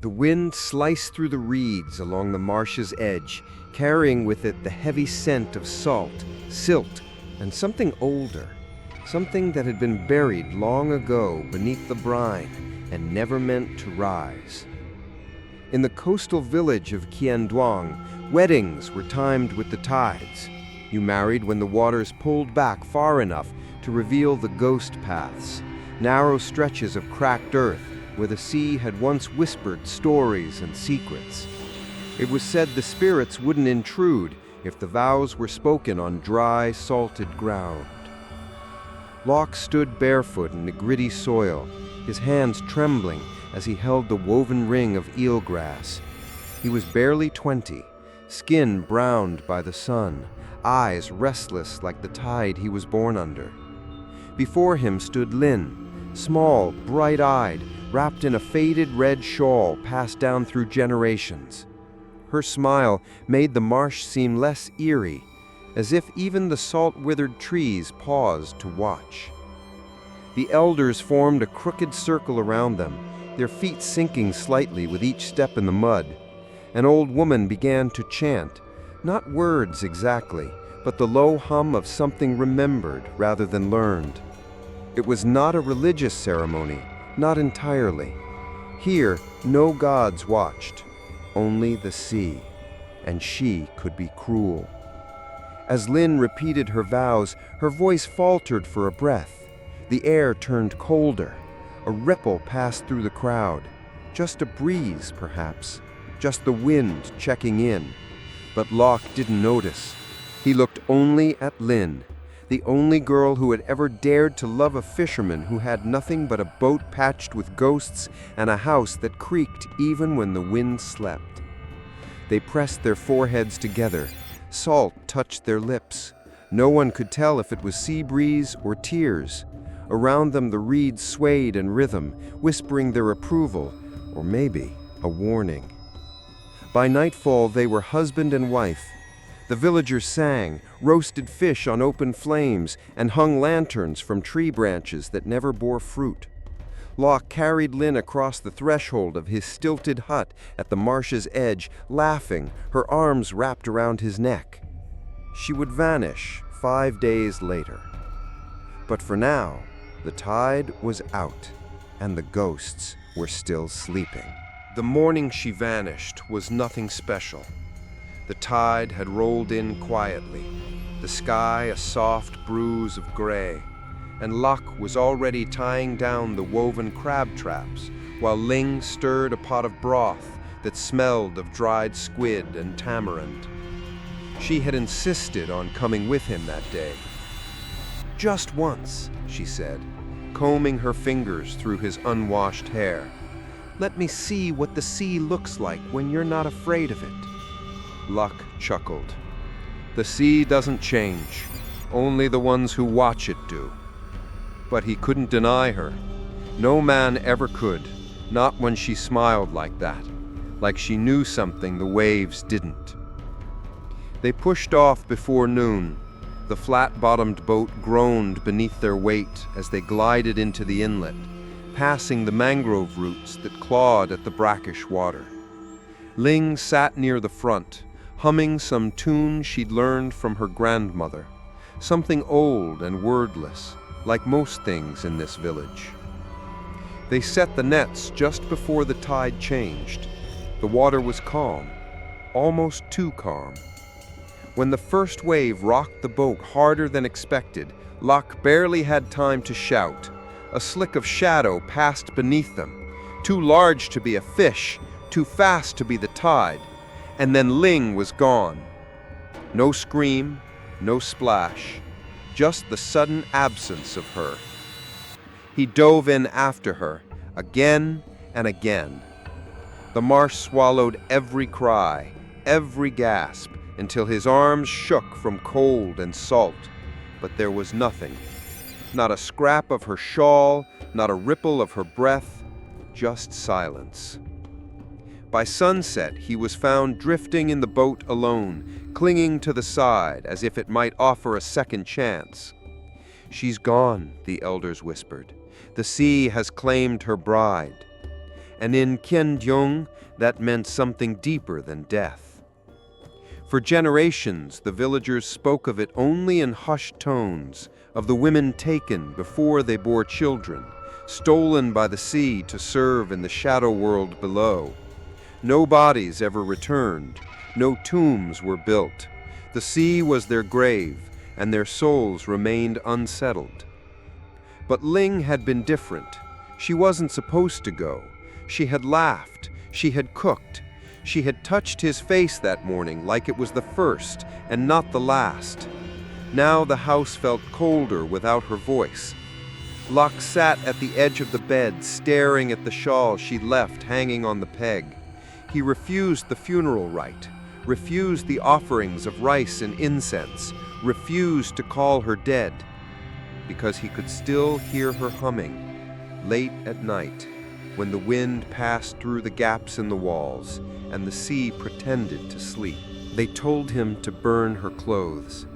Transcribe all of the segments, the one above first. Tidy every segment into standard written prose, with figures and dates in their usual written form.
The wind sliced through the reeds along the marsh's edge, carrying with it the heavy scent of salt, silt, and something older, something that had been buried long ago beneath the brine and never meant to rise. In the coastal village of Qianduang, weddings were timed with the tides. You married when the waters pulled back far enough to reveal the ghost paths, narrow stretches of cracked earth where the sea had once whispered stories and secrets. It was said the spirits wouldn't intrude if the vows were spoken on dry, salted ground. Locke stood barefoot in the gritty soil, his hands trembling as he held the woven ring of eelgrass. He was barely 20, skin browned by the sun, eyes restless like the tide he was born under. Before him stood Lin, small, bright-eyed, wrapped in a faded red shawl passed down through generations. Her smile made the marsh seem less eerie, as if even the salt-withered trees paused to watch. The elders formed a crooked circle around them, their feet sinking slightly with each step in the mud. An old woman began to chant, not words exactly, but the low hum of something remembered rather than learned. It was not a religious ceremony, not entirely. Here, no gods watched, only the sea, and she could be cruel. As Lin repeated her vows, her voice faltered for a breath. The air turned colder. A ripple passed through the crowd. Just a breeze, perhaps. Just the wind checking in. But Locke didn't notice. He looked only at Lin, the only girl who had ever dared to love a fisherman who had nothing but a boat patched with ghosts and a house that creaked even when the wind slept. They pressed their foreheads together. Salt touched their lips. No one could tell if it was sea breeze or tears. Around them the reeds swayed in rhythm, whispering their approval, or maybe a warning. By nightfall they were husband and wife. The villagers sang, roasted fish on open flames, and hung lanterns from tree branches that never bore fruit. Locke carried Lin across the threshold of his stilted hut at the marsh's edge, laughing, her arms wrapped around his neck. She would vanish 5 days later. But for now, the tide was out, and the ghosts were still sleeping. The morning she vanished was nothing special. The tide had rolled in quietly, the sky a soft bruise of gray, and Locke was already tying down the woven crab traps, while Ling stirred a pot of broth that smelled of dried squid and tamarind. She had insisted on coming with him that day. "Just once," she said, combing her fingers through his unwashed hair. "Let me see what the sea looks like when you're not afraid of it." Locke chuckled. "The sea doesn't change. Only the ones who watch it do." But he couldn't deny her. No man ever could, not when she smiled like that, like she knew something the waves didn't. They pushed off before noon. The flat-bottomed boat groaned beneath their weight as they glided into the inlet, passing the mangrove roots that clawed at the brackish water. Ling sat near the front, humming some tune she'd learned from her grandmother, something old and wordless, like most things in this village. They set the nets just before the tide changed. The water was calm, almost too calm. When the first wave rocked the boat harder than expected, Locke barely had time to shout. A slick of shadow passed beneath them, too large to be a fish, too fast to be the tide, and then Ling was gone. No scream, no splash, just the sudden absence of her. He dove in after her, again and again. The marsh swallowed every cry, every gasp, until his arms shook from cold and salt, but there was nothing. Not a scrap of her shawl, not a ripple of her breath, just silence. By sunset, he was found drifting in the boat alone, clinging to the side as if it might offer a second chance. "She's gone," the elders whispered. "The sea has claimed her bride." and in Kiandyong, that meant something deeper than death. For generations, the villagers spoke of it only in hushed tones, of the women taken before they bore children, stolen by the sea to serve in the shadow world below. No bodies ever returned, no tombs were built. The sea was their grave, and their souls remained unsettled. But Ling had been different. She wasn't supposed to go. She had laughed, she had cooked, she had touched his face that morning like it was the first and not the last. Now the house felt colder without her voice. Locke sat at the edge of the bed, staring at the shawl she left hanging on the peg. He refused the funeral rite, refused the offerings of rice and incense, refused to call her dead, because he could still hear her humming, late at night, when the wind passed through the gaps in the walls and the sea pretended to sleep. They told him to burn her clothes.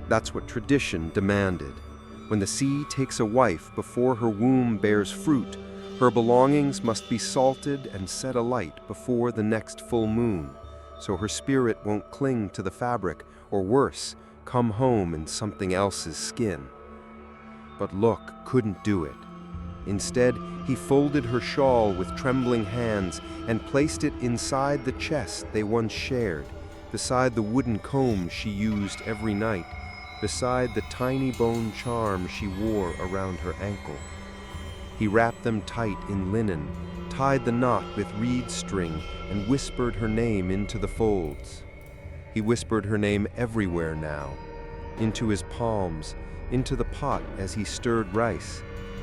That's what tradition demanded. When the sea takes a wife before her womb bears fruit, her belongings must be salted and set alight before the next full moon, so her spirit won't cling to the fabric, or worse, come home in something else's skin. But Locke couldn't do it. Instead, he folded her shawl with trembling hands and placed it inside the chest they once shared, beside the wooden comb she used every night, beside the tiny bone charm she wore around her ankle. He wrapped them tight in linen, tied the knot with reed string, and whispered her name into the folds. He whispered her name everywhere now, into his palms, into the pot as he stirred rice,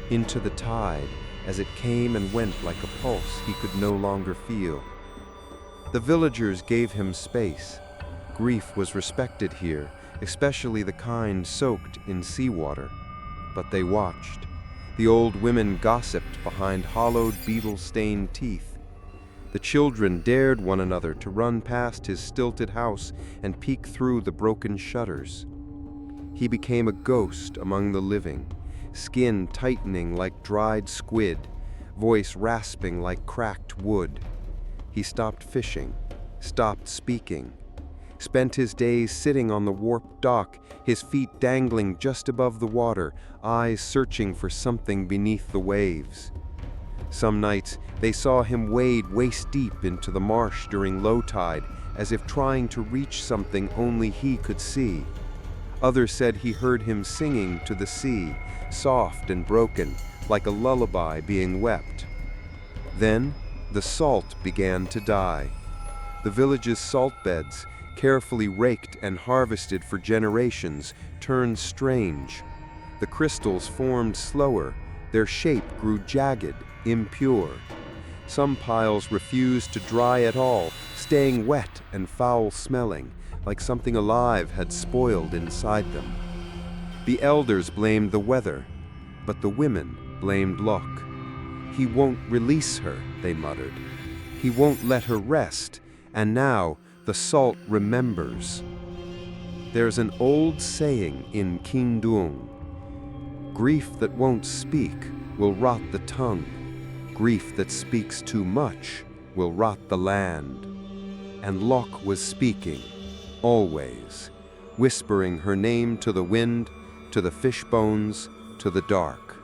into the tide as it came and went like a pulse he could no longer feel. The villagers gave him space. Grief was respected here, especially the kind soaked in seawater. But they watched. The old women gossiped behind hollowed, beetle-stained teeth. The children dared one another to run past his stilted house and peek through the broken shutters. He became a ghost among the living, skin tightening like dried squid, voice rasping like cracked wood. He stopped fishing, stopped speaking, spent his days sitting on the warped dock, his feet dangling just above the water, eyes searching for something beneath the waves. Some nights they saw him wade waist-deep into the marsh during low tide, as if trying to reach something only he could see. Others said he heard him singing to the sea, soft and broken, like a lullaby being wept. Then the salt began to die. The village's salt beds, carefully raked and harvested for generations, turned strange. The crystals formed slower, their shape grew jagged, impure. Some piles refused to dry at all, staying wet and foul-smelling, like something alive had spoiled inside them. The elders blamed the weather, but the women blamed Locke. He won't release her, they muttered. He won't let her rest, and now the salt remembers. There's an old saying in Kiandyong: grief that won't speak will rot the tongue. Grief that speaks too much will rot the land. And Locke was speaking, always, whispering her name to the wind, to the fish bones, to the dark.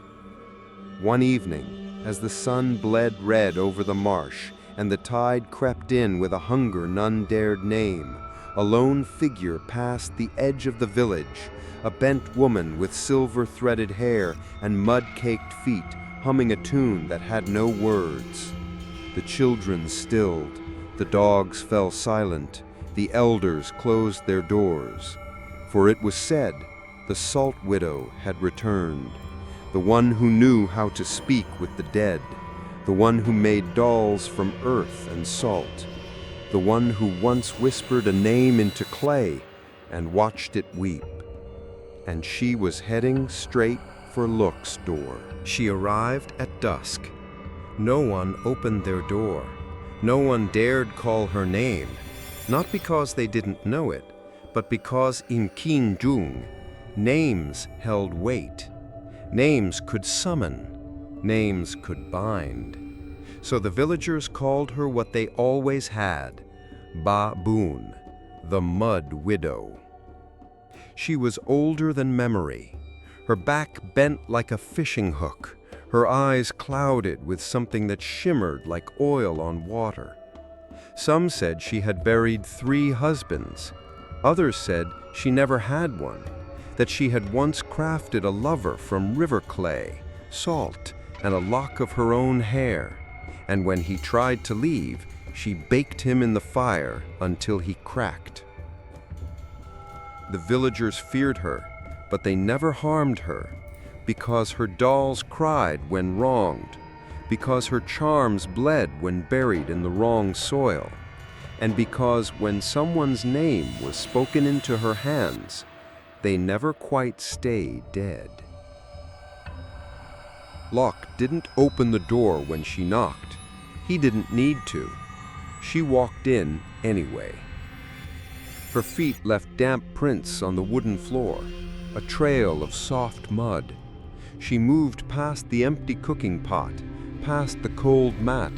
One evening, as the sun bled red over the marsh and the tide crept in with a hunger none dared name, a lone figure passed the edge of the village, a bent woman with silver-threaded hair and mud-caked feet, humming a tune that had no words. The children stilled, the dogs fell silent, the elders closed their doors, for it was said the Salt Widow had returned, the one who knew how to speak with the dead, the one who made dolls from earth and salt, the one who once whispered a name into clay and watched it weep. And she was heading straight for Locke's door. She arrived at dusk. No one opened their door. No one dared call her name, not because they didn't know it, but because in Kiandyong, names held weight. Names could summon. Names could bind. So the villagers called her what they always had, Ba-boon, the Mud Widow. She was older than memory, her back bent like a fishing hook, her eyes clouded with something that shimmered like oil on water. Some said she had buried 3 husbands. Others said she never had one, that she had once crafted a lover from river clay, salt, and a lock of her own hair, and when he tried to leave, she baked him in the fire until he cracked. The villagers feared her, but they never harmed her, because her dolls cried when wronged, because her charms bled when buried in the wrong soil, and because when someone's name was spoken into her hands, they never quite stay dead. Locke didn't open the door when she knocked. He didn't need to. She walked in anyway. Her feet left damp prints on the wooden floor, a trail of soft mud. She moved past the empty cooking pot, past the cold mat,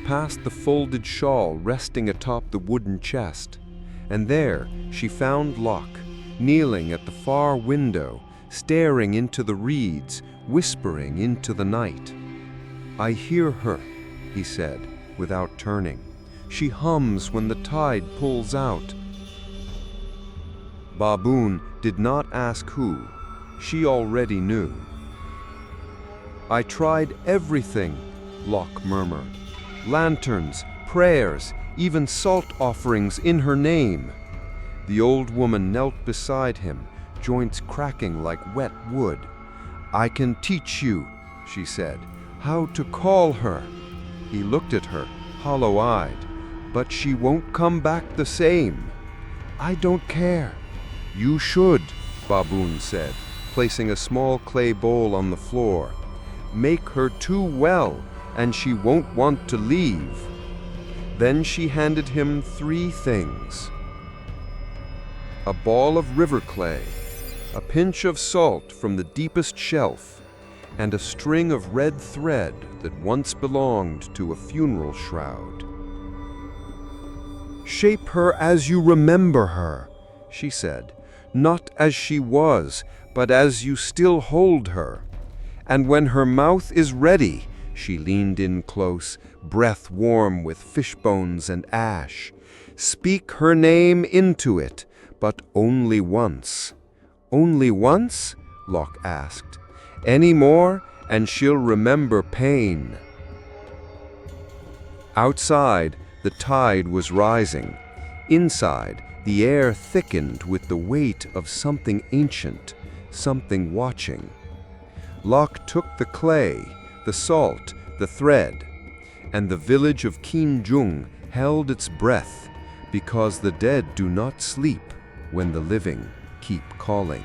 past the folded shawl resting atop the wooden chest, and there she found Locke, kneeling at the far window, staring into the reeds, whispering into the night. "I hear her," he said, without turning. "She hums when the tide pulls out." Ba-boon did not ask who. She already knew. "I tried everything," Locke murmured. "Lanterns, prayers, even salt offerings in her name." The old woman knelt beside him, joints cracking like wet wood. "I can teach you," she said, "how to call her." He looked at her, hollow-eyed. "But she won't come back the same." "I don't care." "You should," Ba-boon said, placing a small clay bowl on the floor. "Make her too well, and she won't want to leave." Then she handed him 3 things. A ball of river clay, a pinch of salt from the deepest shelf, and a string of red thread that once belonged to a funeral shroud. "Shape her as you remember her," she said, "not as she was, but as you still hold her. And when her mouth is ready," she leaned in close, breath warm with fish bones and ash, "speak her name into it, but only once." "Only once?" Locke asked. "Any more, and she'll remember pain." Outside, the tide was rising. Inside, the air thickened with the weight of something ancient, something watching. Locke took the clay, the salt, the thread, and the village of Qinjung held its breath, because the dead do not sleep when the living keep calling.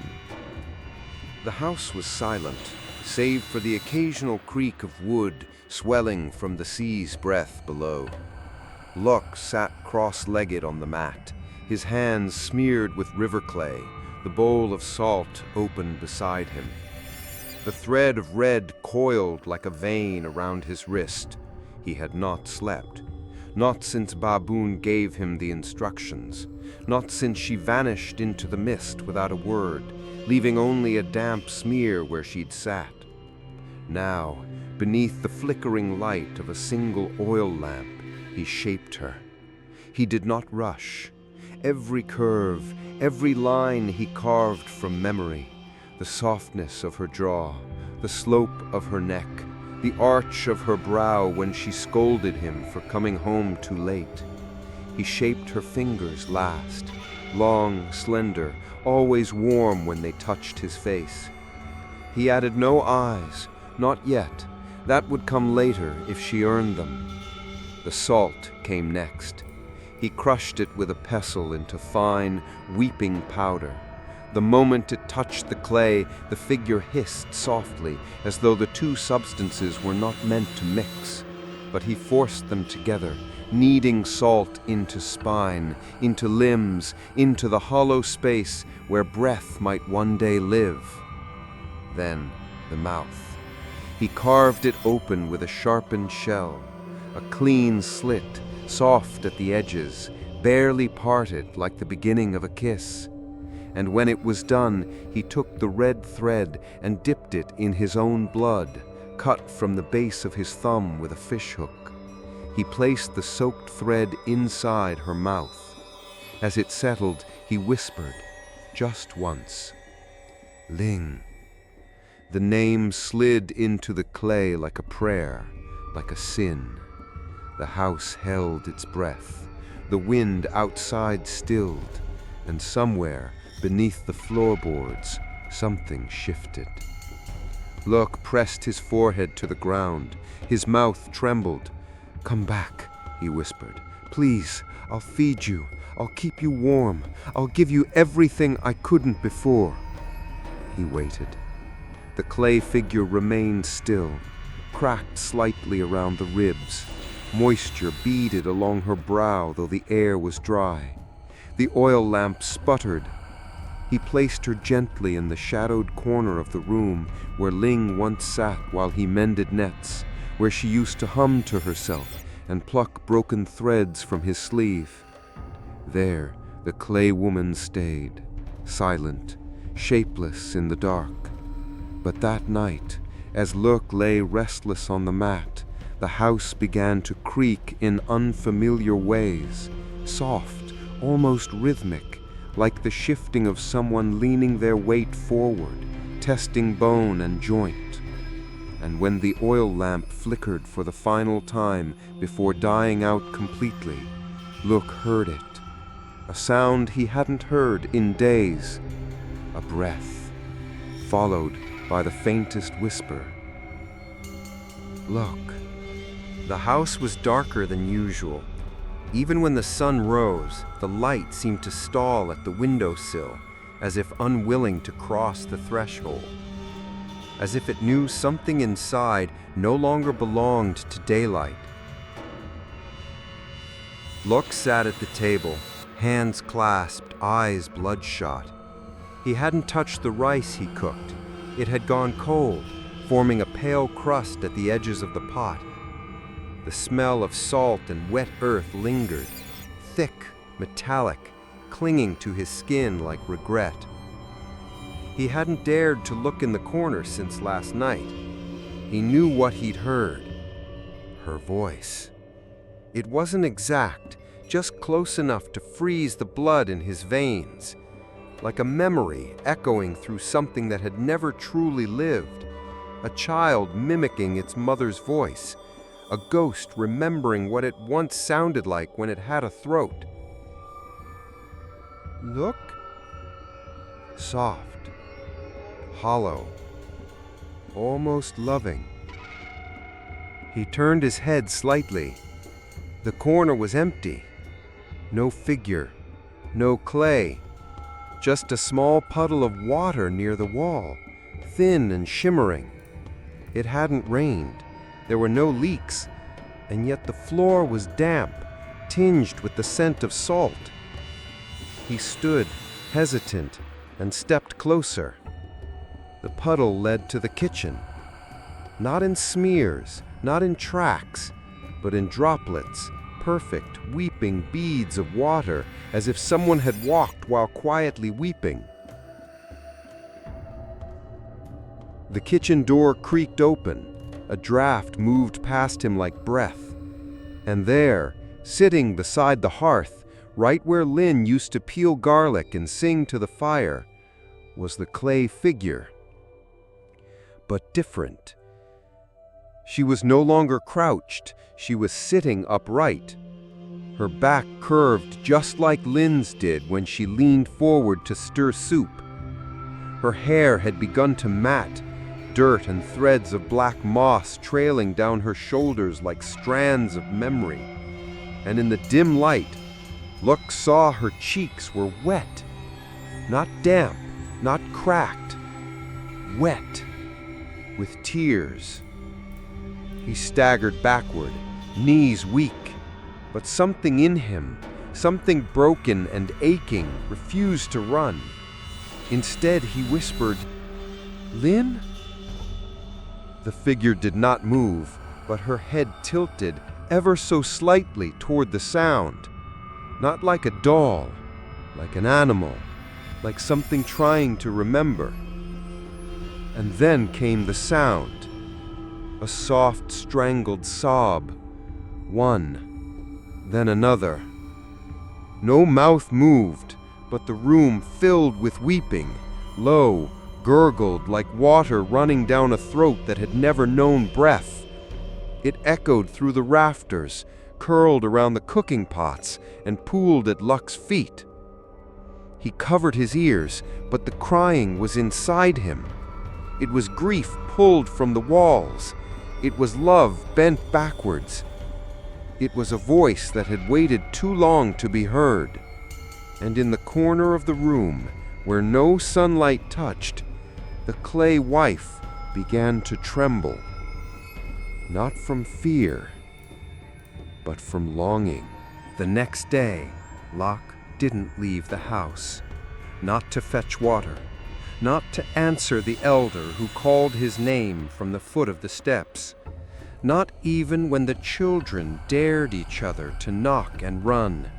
The house was silent, save for the occasional creak of wood swelling from the sea's breath below. Locke sat cross-legged on the mat, his hands smeared with river clay, the bowl of salt open beside him. The thread of red coiled like a vein around his wrist. He had not slept. Not since Ba-boon gave him the instructions. Not since she vanished into the mist without a word, leaving only a damp smear where she'd sat. Now, beneath the flickering light of a single oil lamp, he shaped her. He did not rush. Every curve, every line he carved from memory. The softness of her jaw, the slope of her neck, the arch of her brow when she scolded him for coming home too late. He shaped her fingers last, long, slender, always warm when they touched his face. He added no eyes, not yet. That would come later if she earned them. The salt came next. He crushed it with a pestle into fine, weeping powder. The moment it touched the clay, the figure hissed softly, as though the 2 substances were not meant to mix. But he forced them together, kneading salt into spine, into limbs, into the hollow space where breath might one day live. Then the mouth. He carved it open with a sharpened shell. a clean slit, soft at the edges, barely parted like the beginning of a kiss. And when it was done, he took the red thread and dipped it in his own blood, cut from the base of his thumb with a fishhook. He placed the soaked thread inside her mouth. As it settled, he whispered, just once, "Ling." The name slid into the clay like a prayer, like a sin. The house held its breath. The wind outside stilled, and somewhere beneath the floorboards, something shifted. Luck pressed his forehead to the ground. His mouth trembled. "Come back," he whispered. "Please, I'll feed you. I'll keep you warm. I'll give you everything I couldn't before." He waited. The clay figure remained still, cracked slightly around the ribs. Moisture beaded along her brow, though the air was dry. The oil lamp sputtered. He placed her gently in the shadowed corner of the room where Ling once sat while he mended nets, where she used to hum to herself and pluck broken threads from his sleeve. There, the clay woman stayed, silent, shapeless in the dark. But that night, as Lurk lay restless on the mat, the house began to creak in unfamiliar ways, soft, almost rhythmic, like the shifting of someone leaning their weight forward, testing bone and joint. And when the oil lamp flickered for the final time before dying out completely, Lurk heard it, a sound he hadn't heard in days, a breath, followed by the faintest whisper. "Look." The house was darker than usual. Even when the sun rose, the light seemed to stall at the windowsill, as if unwilling to cross the threshold. As if it knew something inside no longer belonged to daylight. Luck sat at the table, hands clasped, eyes bloodshot. He hadn't touched the rice he cooked. It had gone cold, forming a pale crust at the edges of the pot. The smell of salt and wet earth lingered, thick, metallic, clinging to his skin like regret. He hadn't dared to look in the corner since last night. He knew what he'd heard. Her voice. It wasn't exact, just close enough to freeze the blood in his veins, like a memory echoing through something that had never truly lived, a child mimicking its mother's voice, a ghost remembering what it once sounded like when it had a throat. "Look." Soft, hollow, almost loving. He turned his head slightly. The corner was empty. No figure, no clay. Just a small puddle of water near the wall, thin and shimmering. It hadn't rained. There were no leaks, and yet the floor was damp, tinged with the scent of salt. He stood, hesitant, and stepped closer. The puddle led to the kitchen. Not in smears, not in tracks, but in droplets, perfect, weeping beads of water, as if someone had walked while quietly weeping. The kitchen door creaked open. A draft moved past him like breath. And there, sitting beside the hearth, right where Lin used to peel garlic and sing to the fire, was the clay figure. But different. She was no longer crouched, she was sitting upright. Her back curved just like Lin's did when she leaned forward to stir soup. Her hair had begun to mat, dirt and threads of black moss trailing down her shoulders like strands of memory. And in the dim light, Luck saw her cheeks were wet. Not damp, not cracked. Wet. With tears. He staggered backward, knees weak. But something in him, something broken and aching, refused to run. Instead, he whispered, "Lin?" The figure did not move, but her head tilted, ever so slightly toward the sound, not like a doll, like an animal, like something trying to remember. And then came the sound, a soft, strangled sob, one, then another. No mouth moved, but the room filled with weeping, low, gurgled like water running down a throat that had never known breath. It echoed through the rafters, curled around the cooking pots, and pooled at Luck's feet. He covered his ears, but the crying was inside him. It was grief pulled from the walls. It was love bent backwards. It was a voice that had waited too long to be heard. And in the corner of the room, where no sunlight touched, the clay wife began to tremble. Not from fear, but from longing. The next day, Locke didn't leave the house, not to fetch water, not to answer the elder who called his name from the foot of the steps, not even when the children dared each other to knock and run.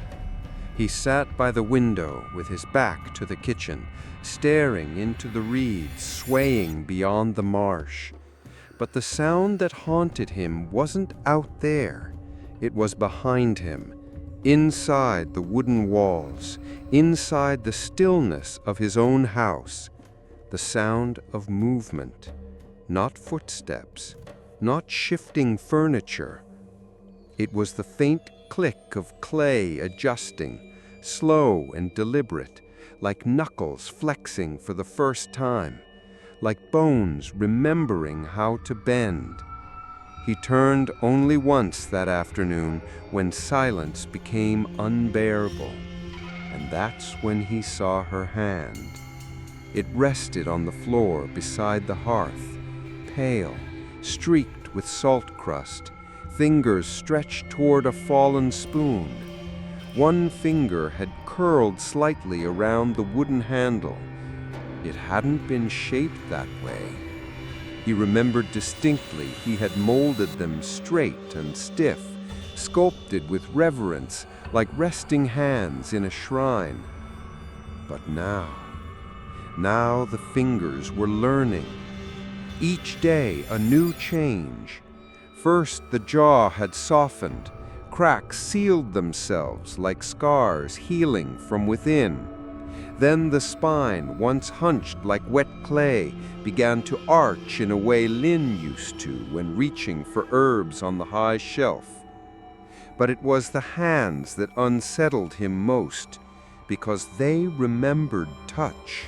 He sat by the window with his back to the kitchen, staring into the reeds swaying beyond the marsh. But the sound that haunted him wasn't out there. It was behind him, inside the wooden walls, inside the stillness of his own house. The sound of movement, not footsteps, not shifting furniture. It was the faint click of clay adjusting, slow and deliberate, like knuckles flexing for the first time, like bones remembering how to bend. He turned only once that afternoon when silence became unbearable, and that's when he saw her hand. It rested on the floor beside the hearth, pale, streaked with salt crust, fingers stretched toward a fallen spoon. One finger had curled slightly around the wooden handle. It hadn't been shaped that way. He remembered distinctly he had molded them straight and stiff, sculpted with reverence, like resting hands in a shrine. But now the fingers were learning. Each day a new change. First the jaw had softened, cracks sealed themselves like scars healing from within. Then the spine, once hunched like wet clay, began to arch in a way Lynn used to when reaching for herbs on the high shelf. But it was the hands that unsettled him most, because they remembered touch.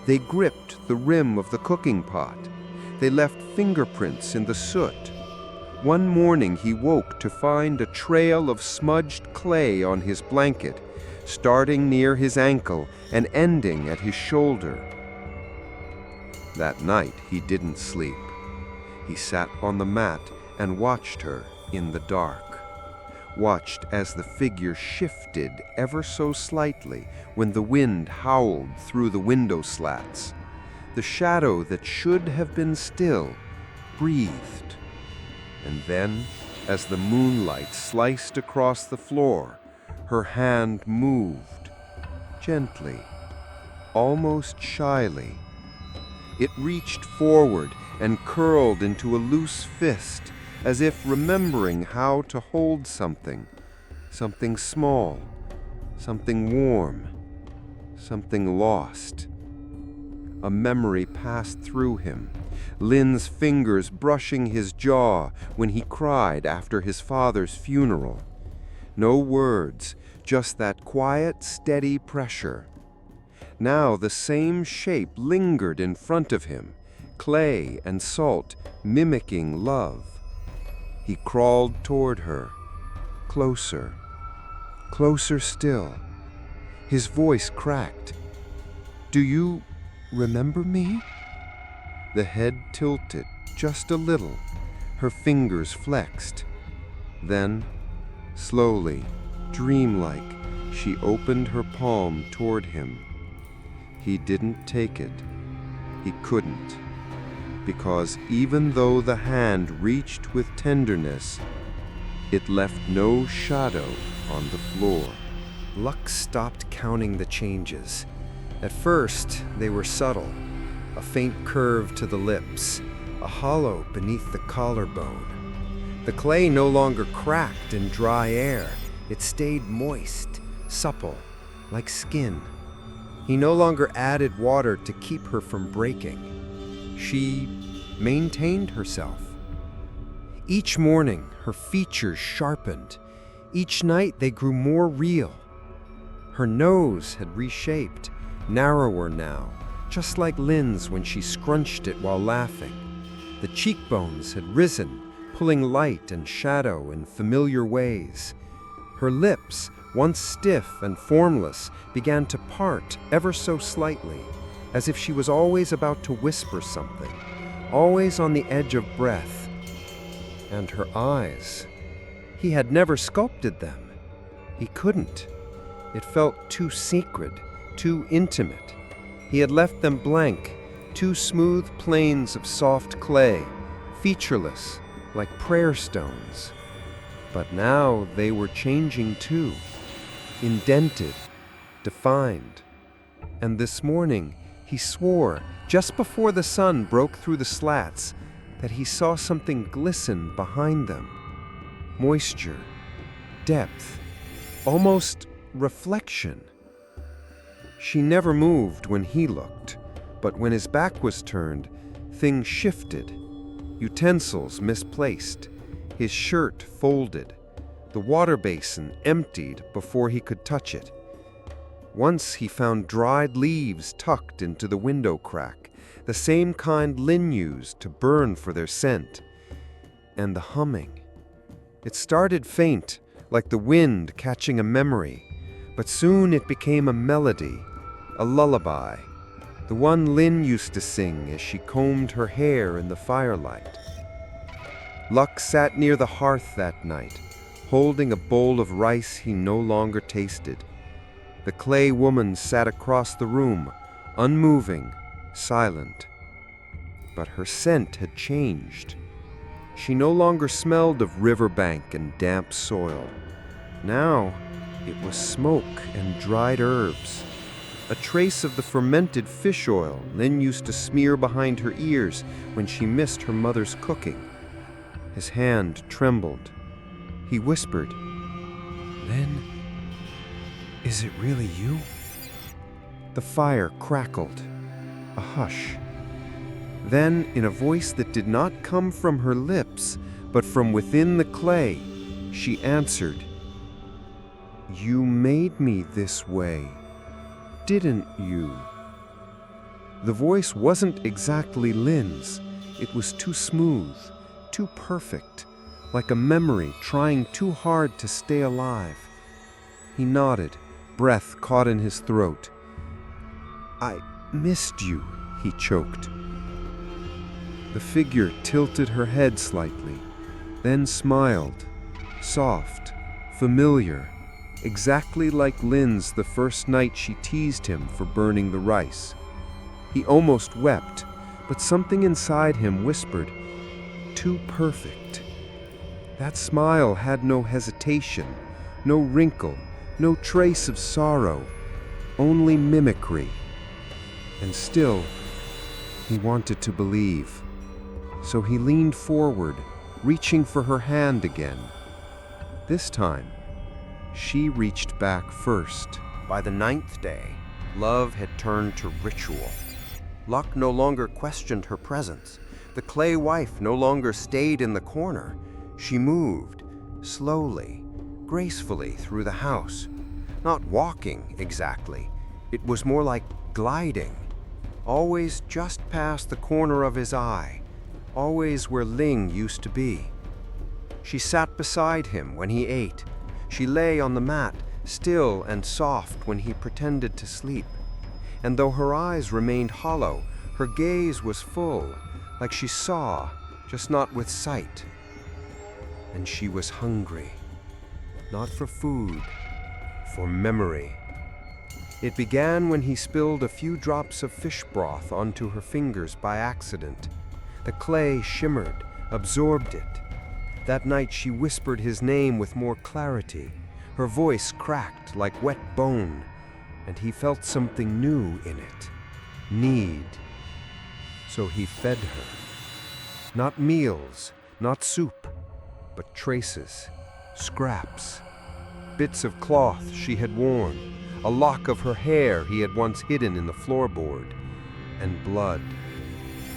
They gripped the rim of the cooking pot. They left fingerprints in the soot. One morning he woke to find a trail of smudged clay on his blanket, starting near his ankle and ending at his shoulder. That night he didn't sleep. He sat on the mat and watched her in the dark. Watched as the figure shifted ever so slightly when the wind howled through the window slats. The shadow that should have been still breathed. And then, as the moonlight sliced across the floor, her hand moved, gently, almost shyly. It reached forward and curled into a loose fist, as if remembering how to hold something small, something warm, something lost. A memory passed through him, Lynn's fingers brushing his jaw when he cried after his father's funeral. No words, just that quiet, steady pressure. Now the same shape lingered in front of him, clay and salt mimicking love. He crawled toward her, closer, closer still. His voice cracked. "Do you remember me?" The head tilted just a little, her fingers flexed. Then, slowly, dreamlike, she opened her palm toward him. He didn't take it. He couldn't. Because even though the hand reached with tenderness, It left no shadow on the floor. Luck stopped counting the changes. At first, they were subtle. A faint curve to the lips, a hollow beneath the collarbone. The clay no longer cracked in dry air. It stayed moist, supple, like skin. He no longer added water to keep her from breaking. She maintained herself. Each morning, her features sharpened. Each night, they grew more real. Her nose had reshaped, narrower now, just like Lynn's when she scrunched it while laughing. The cheekbones had risen, pulling light and shadow in familiar ways. Her lips, once stiff and formless, began to part ever so slightly, as if she was always about to whisper something, always on the edge of breath. And her eyes. He had never sculpted them. He couldn't. It felt too sacred, too intimate. He had left them blank, two smooth planes of soft clay, featureless, like prayer stones. But now they were changing too, indented, defined. And this morning, he swore, just before the sun broke through the slats, that he saw something glisten behind them. Moisture, depth, almost reflection. She never moved when he looked, but when his back was turned, things shifted. Utensils misplaced, his shirt folded, the water basin emptied before he could touch it. Once he found dried leaves tucked into the window crack, the same kind Lynn used to burn for their scent. And the humming. It started faint, like the wind catching a memory, but soon it became a melody, a lullaby, the one Lynn used to sing as she combed her hair in the firelight. Luck sat near the hearth that night, holding a bowl of rice he no longer tasted. The clay woman sat across the room, unmoving, silent. But her scent had changed. She no longer smelled of riverbank and damp soil. Now, it was smoke and dried herbs. A trace of the fermented fish oil Lynn used to smear behind her ears when she missed her mother's cooking. His hand trembled. He whispered, "Lynn, is it really you?" The fire crackled. A hush. Then, in a voice that did not come from her lips, but from within the clay, she answered, "You made me this way, didn't you?" The voice wasn't exactly Lynn's. It was too smooth, too perfect, like a memory trying too hard to stay alive. He nodded, breath caught in his throat. "I missed you," he choked. The figure tilted her head slightly, then smiled, soft, familiar, exactly like Lynn's the first night she teased him for burning the rice. He almost wept, but something inside him whispered, "Too perfect." That smile had no hesitation, no wrinkle, no trace of sorrow, only mimicry. And still, he wanted to believe. So he leaned forward, reaching for her hand again. This time, she reached back first. By the 9th day, love had turned to ritual. Luck no longer questioned her presence. The clay wife no longer stayed in the corner. She moved, slowly, gracefully through the house. Not walking, exactly. It was more like gliding. Always just past the corner of his eye. Always where Ling used to be. She sat beside him when he ate. She lay on the mat, still and soft when he pretended to sleep. And though her eyes remained hollow, her gaze was full, like she saw, just not with sight. And she was hungry, not for food, for memory. It began when he spilled a few drops of fish broth onto her fingers by accident. The clay shimmered, absorbed it. That night she whispered his name with more clarity. Her voice cracked like wet bone, and he felt something new in it. Need. So he fed her. Not meals, not soup, but traces, scraps, bits of cloth she had worn, a lock of her hair he had once hidden in the floorboard, and blood.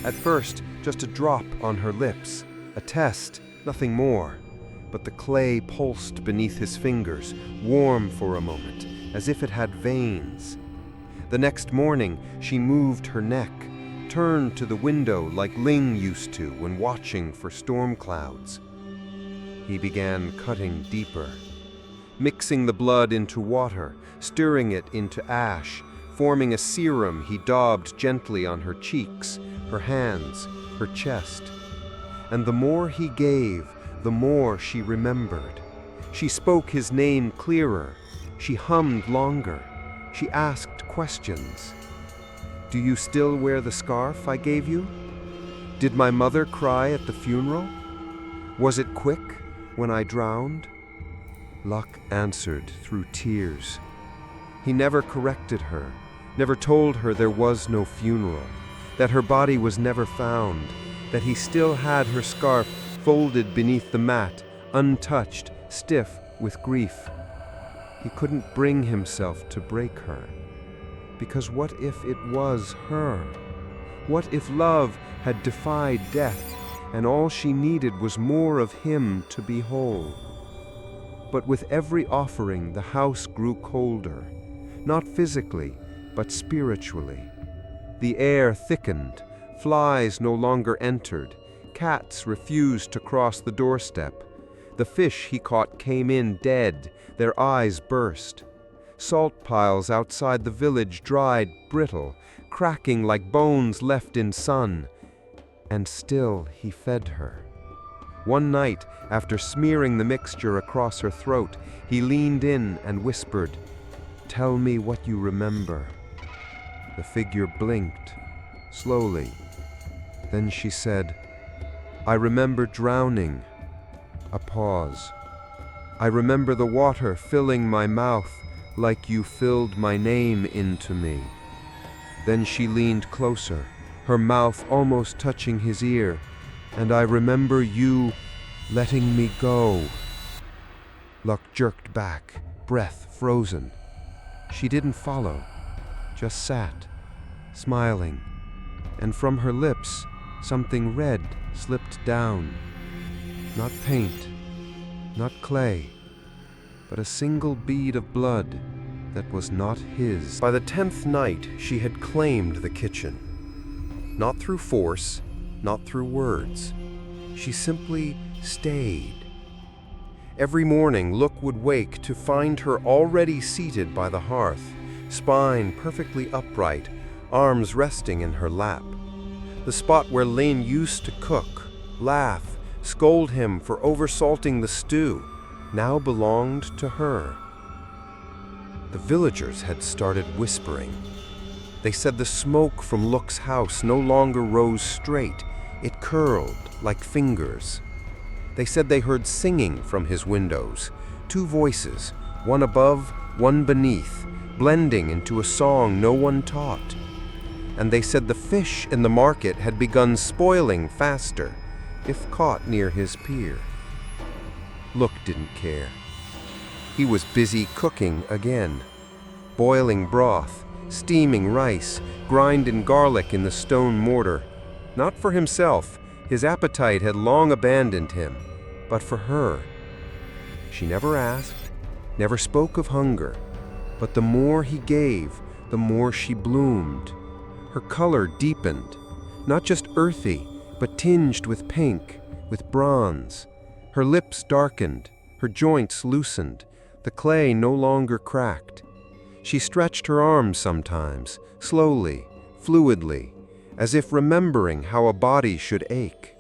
At first, just a drop on her lips, a test, nothing more. But the clay pulsed beneath his fingers, warm for a moment, as if it had veins. The next morning, she moved her neck, turned to the window like Ling used to when watching for storm clouds. He began cutting deeper, mixing the blood into water, stirring it into ash, forming a serum he daubed gently on her cheeks, her hands, her chest. And the more he gave, the more she remembered. She spoke his name clearer. She hummed longer. She asked questions. Do you still wear the scarf I gave you? Did my mother cry at the funeral? Was it quick when I drowned? Luck answered through tears. He never corrected her, never told her there was no funeral, that her body was never found, that he still had her scarf folded beneath the mat, untouched, stiff with grief. He couldn't bring himself to break her. Because what if it was her? What if love had defied death, and all she needed was more of him to be whole? But with every offering, the house grew colder, not physically, but spiritually. The air thickened, flies no longer entered, cats refused to cross the doorstep. The fish he caught came in dead, their eyes burst. Salt piles outside the village dried, brittle, cracking like bones left in sun. And still he fed her. One night, after smearing the mixture across her throat, he leaned in and whispered, "Tell me what you remember." The figure blinked, slowly. Then she said, "I remember drowning." A pause. "I remember the water filling my mouth like you filled my name into me." Then she leaned closer, her mouth almost touching his ear. "And I remember you letting me go." Luck jerked back, breath frozen. She didn't follow, just sat, smiling, and from her lips something red slipped down. Not paint, not clay, but a single bead of blood that was not his. By the 10th night, she had claimed the kitchen. Not through force, not through words. She simply stayed. Every morning, Look would wake to find her already seated by the hearth, spine perfectly upright, arms resting in her lap. The spot where Lin used to cook, laugh, scold him for oversalting the stew, now belonged to her. The villagers had started whispering. They said the smoke from Look's house no longer rose straight, it curled like fingers. They said they heard singing from his windows, two voices, one above, one beneath, blending into a song no one taught. And they said the fish in the market had begun spoiling faster, if caught near his pier. Look didn't care. He was busy cooking again, boiling broth, steaming rice, grinding garlic in the stone mortar. Not for himself, his appetite had long abandoned him, but for her. She never asked, never spoke of hunger, but the more he gave, the more she bloomed. Her color deepened, not just earthy, but tinged with pink, with bronze. Her lips darkened, her joints loosened, the clay no longer cracked. She stretched her arms sometimes, slowly, fluidly, as if remembering how a body should ache.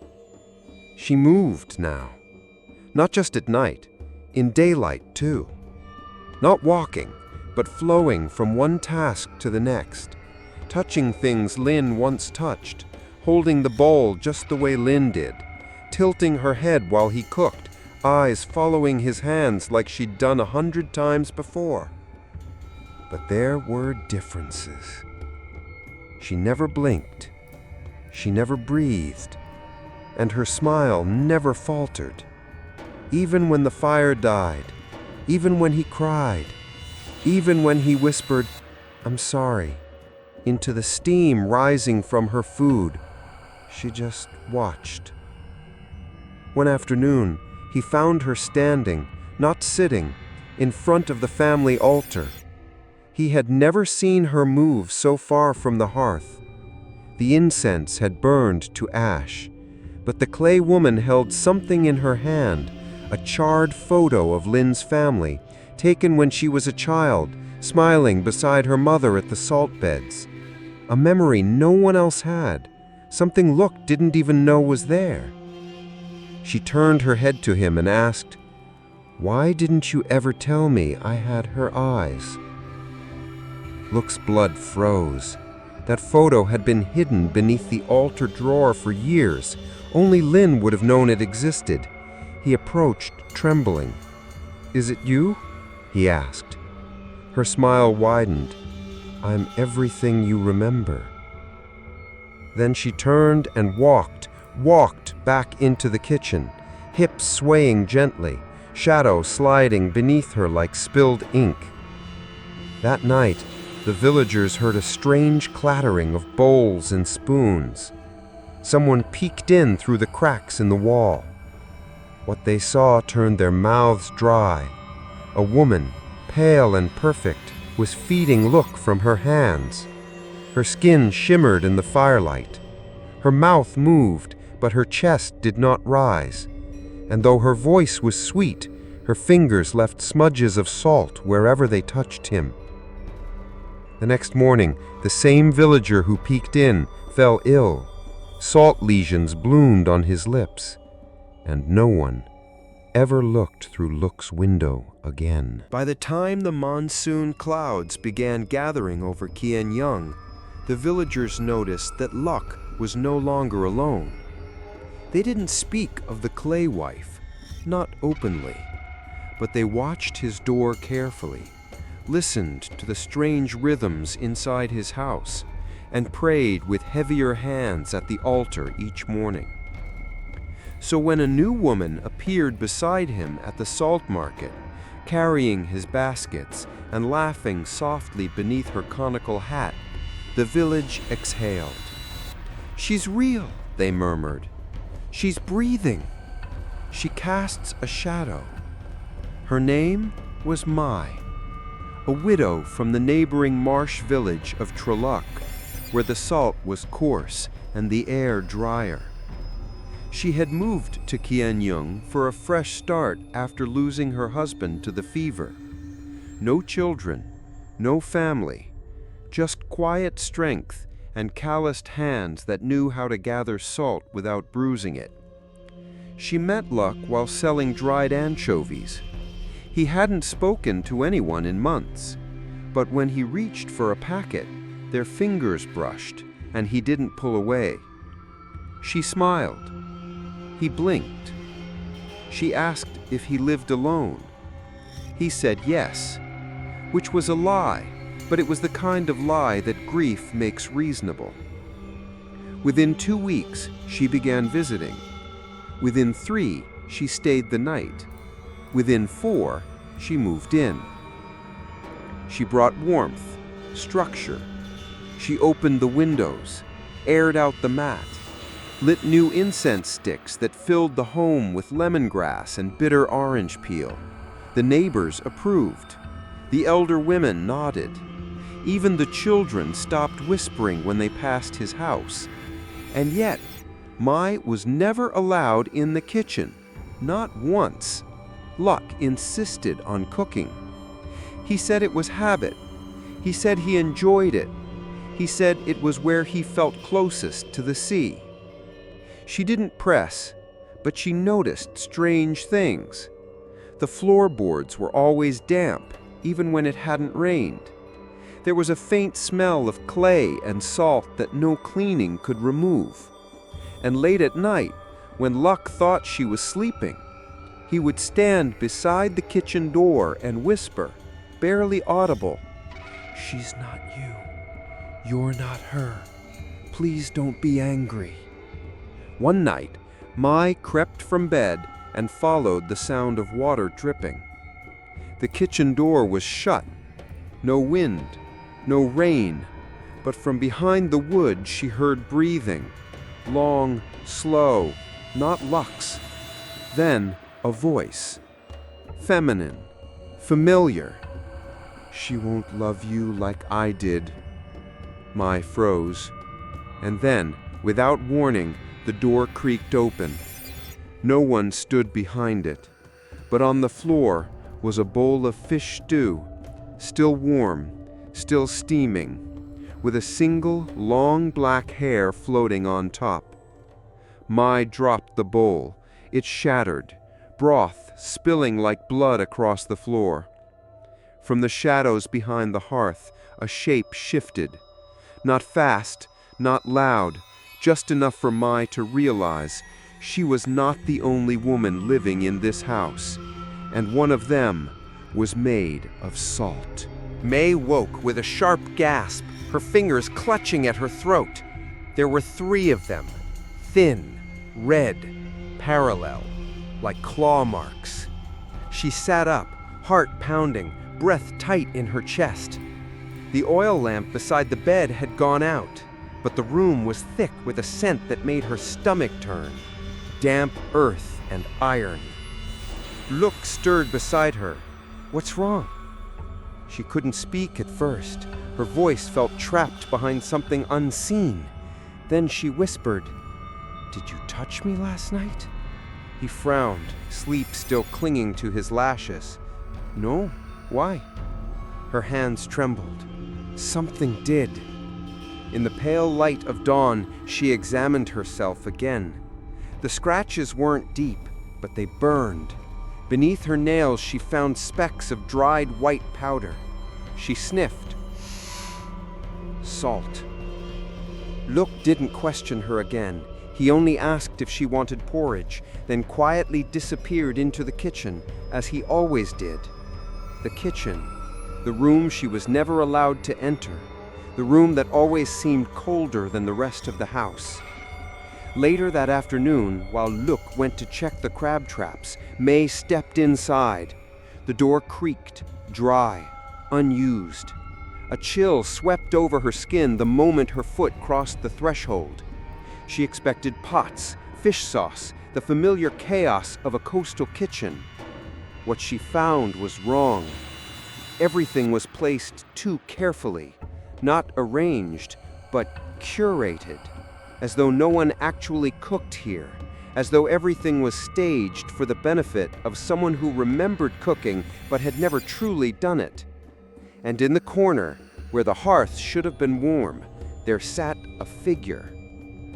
She moved now, not just at night, in daylight too. Not walking, but flowing from one task to the next, touching things Lin once touched, holding the bowl just the way Lin did, tilting her head while he cooked, eyes following his hands like she'd done 100 times before. But there were differences. She never blinked. She never breathed. And her smile never faltered. Even when the fire died, even when he cried, even when he whispered, "I'm sorry," into the steam rising from her food, she just watched. One afternoon, he found her standing, not sitting, in front of the family altar. He had never seen her move so far from the hearth. The incense had burned to ash, but the clay woman held something in her hand, a charred photo of Lynn's family, taken when she was a child, smiling beside her mother at the salt beds. A memory no one else had, something Look didn't even know was there. She turned her head to him and asked, "Why didn't you ever tell me I had her eyes?" Look's blood froze. That photo had been hidden beneath the altar drawer for years. Only Lynn would have known it existed. He approached, trembling. "Is it you?" he asked. Her smile widened. "I'm everything you remember." Then she turned and walked back into the kitchen, hips swaying gently, shadow sliding beneath her like spilled ink. That night, the villagers heard a strange clattering of bowls and spoons. Someone peeked in through the cracks in the wall. What they saw turned their mouths dry. A woman, pale and perfect, was feeding Look from her hands. Her skin shimmered in the firelight. Her mouth moved, but her chest did not rise. And though her voice was sweet, her fingers left smudges of salt wherever they touched him. The next morning, the same villager who peeked in fell ill. Salt lesions bloomed on his lips, and no one ever looked through Look's window again. By the time the monsoon clouds began gathering over Kianyang, the villagers noticed that Luck was no longer alone. They didn't speak of the clay wife, not openly, but they watched his door carefully, listened to the strange rhythms inside his house, and prayed with heavier hands at the altar each morning. So when a new woman appeared beside him at the salt market, carrying his baskets and laughing softly beneath her conical hat, the village exhaled. "She's real," they murmured. "She's breathing. She casts a shadow." Her name was Mai, a widow from the neighboring marsh village of Treluk, where the salt was coarse and the air drier. She had moved to Kianyang for a fresh start after losing her husband to the fever. No children, no family, just quiet strength and calloused hands that knew how to gather salt without bruising it. She met Luck while selling dried anchovies. He hadn't spoken to anyone in months, but when he reached for a packet, their fingers brushed, and he didn't pull away. She smiled. He blinked. She asked if he lived alone. He said yes, which was a lie, but it was the kind of lie that grief makes reasonable. Within 2 weeks, she began visiting. Within 3, she stayed the night. Within 4, she moved in. She brought warmth, structure. She opened the windows, aired out the mat, lit new incense sticks that filled the home with lemongrass and bitter orange peel. The neighbors approved. The elder women nodded. Even the children stopped whispering when they passed his house. And yet, Mai was never allowed in the kitchen, not once. Luck insisted on cooking. He said it was habit. He said he enjoyed it. He said it was where he felt closest to the sea. She didn't press, but she noticed strange things. The floorboards were always damp, even when it hadn't rained. There was a faint smell of clay and salt that no cleaning could remove. And late at night, When Luck thought she was sleeping, he would stand beside the kitchen door and whisper, barely audible, "She's not you. You're not her. Please don't be angry." One night, Mai crept from bed and followed the sound of water dripping. The kitchen door was shut. No wind, no rain, but from behind the wood she heard breathing. Long, slow, not Luck's. Then a voice. Feminine, familiar. "She won't love you like I did." Mai froze. And then, without warning, the door creaked open. No one stood behind it, but on the floor was a bowl of fish stew, still warm, still steaming, with a single long black hair floating on top. Mai dropped the bowl. It shattered, broth spilling like blood across the floor. From the shadows behind the hearth, a shape shifted. Not fast, not loud, just enough for Mai to realize she was not the only woman living in this house, and one of them was made of salt. May woke with a sharp gasp, her fingers clutching at her throat. There were 3 of them, thin, red, parallel, like claw marks. She sat up, heart pounding, breath tight in her chest. The oil lamp beside the bed had gone out, but the room was thick with a scent that made her stomach turn. Damp earth and iron. Look stirred beside her. "What's wrong?" She couldn't speak at first. Her voice felt trapped behind something unseen. Then she whispered, "Did you touch me last night?" He frowned, sleep still clinging to his lashes. "No, why?" Her hands trembled. Something did. In the pale light of dawn, she examined herself again. The scratches weren't deep, but they burned. Beneath her nails, she found specks of dried white powder. She sniffed. Salt. Look didn't question her again. He only asked if she wanted porridge, then quietly disappeared into the kitchen, as he always did. The kitchen, the room she was never allowed to enter, the room that always seemed colder than the rest of the house. Later that afternoon, while Look went to check the crab traps, May stepped inside. The door creaked, dry, unused. A chill swept over her skin the moment her foot crossed the threshold. She expected pots, fish sauce, the familiar chaos of a coastal kitchen. What she found was wrong. Everything was placed too carefully, not arranged, but curated, as though no one actually cooked here, as though everything was staged for the benefit of someone who remembered cooking but had never truly done it. And in the corner, where the hearth should have been warm, there sat a figure.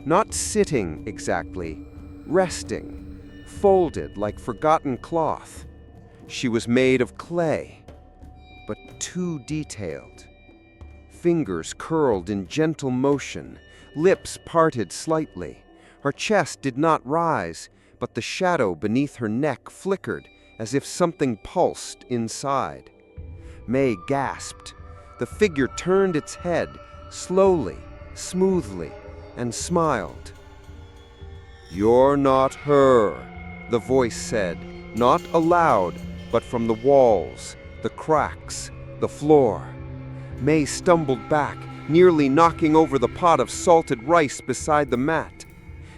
Not sitting exactly, resting, folded like forgotten cloth. She was made of clay, but too detailed. Fingers curled in gentle motion, lips parted slightly. Her chest did not rise, but the shadow beneath her neck flickered as if something pulsed inside. May gasped. The figure turned its head, slowly, smoothly, and smiled. "You're not her," the voice said, not aloud, but from the walls, the cracks, the floor. May stumbled back, nearly knocking over the pot of salted rice beside the mat.